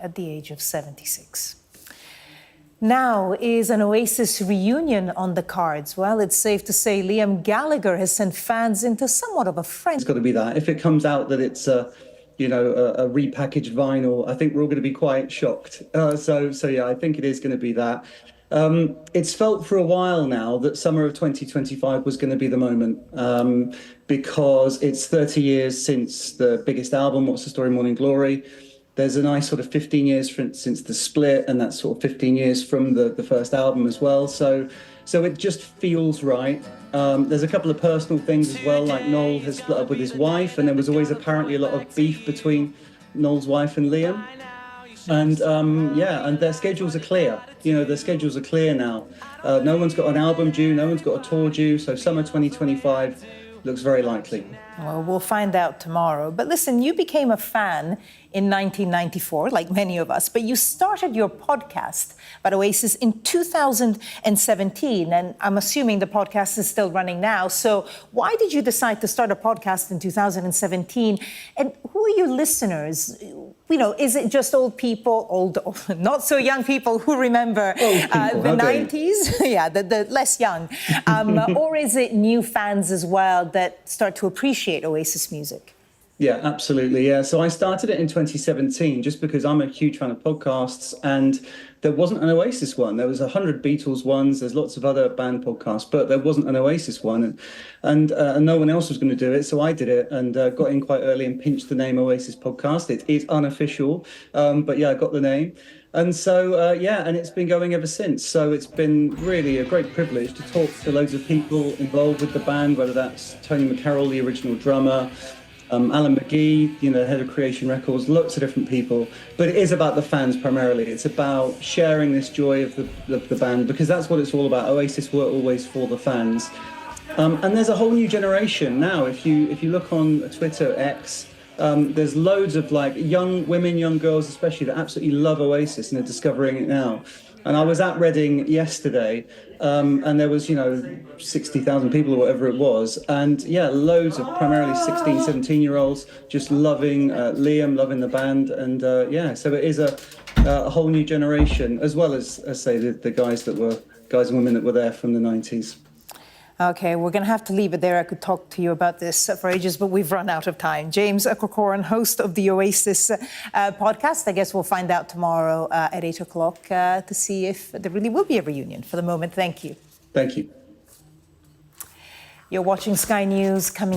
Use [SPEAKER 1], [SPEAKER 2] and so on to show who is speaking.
[SPEAKER 1] at the age of 76. Now is an Oasis reunion on the cards. Well, it's safe to say Liam Gallagher has sent fans into somewhat of a frenzy.
[SPEAKER 2] It's got to be that. If it comes out that it's a repackaged vinyl, I think we're all going to be quite shocked. So yeah, I think it is going to be that. It's felt for a while now that summer of 2025 was going to be the moment, because it's 30 years since the biggest album, What's the Story, Morning Glory. There's a nice sort of 15 years since the split, and that's sort of 15 years from the first album as well. So it just feels right. There's a couple of personal things as well, like Noel has split up with his wife, and there was always apparently a lot of beef between Noel's wife and Liam. And and their schedules are clear. Their schedules are clear now. No one's got an album due, no one's got a tour due, so summer 2025 looks very likely.
[SPEAKER 1] Well, we'll find out tomorrow. But listen, you became a fan in 1994, like many of us, but you started your podcast about Oasis in 2017, and I'm assuming the podcast is still running now. So why did you decide to start a podcast in 2017? And who are your listeners? Is it just old people, not so young people who remember the 90s? Yeah, the less young. Or is it new fans as well that start to appreciate Oasis music?
[SPEAKER 2] Yeah, absolutely. Yeah. So I started it in 2017 just because I'm a huge fan of podcasts, and there wasn't an Oasis one. There was 100 Beatles ones. There's lots of other band podcasts, but there wasn't an Oasis one, and no one else was going to do it. So I did it and got in quite early and pinched the name Oasis Podcast. It is unofficial, but yeah, I got the name. And so, and it's been going ever since. So it's been really a great privilege to talk to loads of people involved with the band, whether that's Tony McCarroll, the original drummer, Alan McGee, head of Creation Records, lots of different people. But it is about the fans primarily. It's about sharing this joy of the band, because that's what it's all about. Oasis were always for the fans. And there's a whole new generation now. If you look on Twitter, X, there's loads of young women, young girls especially, that absolutely love Oasis and are discovering it now. And I was at Reading yesterday, and there was, 60,000 people or whatever it was. And loads of primarily 16, 17-year-olds just loving Liam, loving the band. And so it is a whole new generation, as well as say, the guys and women that were there from the 90s.
[SPEAKER 1] Okay, we're going to have to leave it there. I could talk to you about this for ages, but we've run out of time. James Corcoran, host of the Oasis podcast. I guess we'll find out tomorrow at 8 o'clock to see if there really will be a reunion. For the moment, thank you.
[SPEAKER 2] Thank you.
[SPEAKER 1] You're watching Sky News. Coming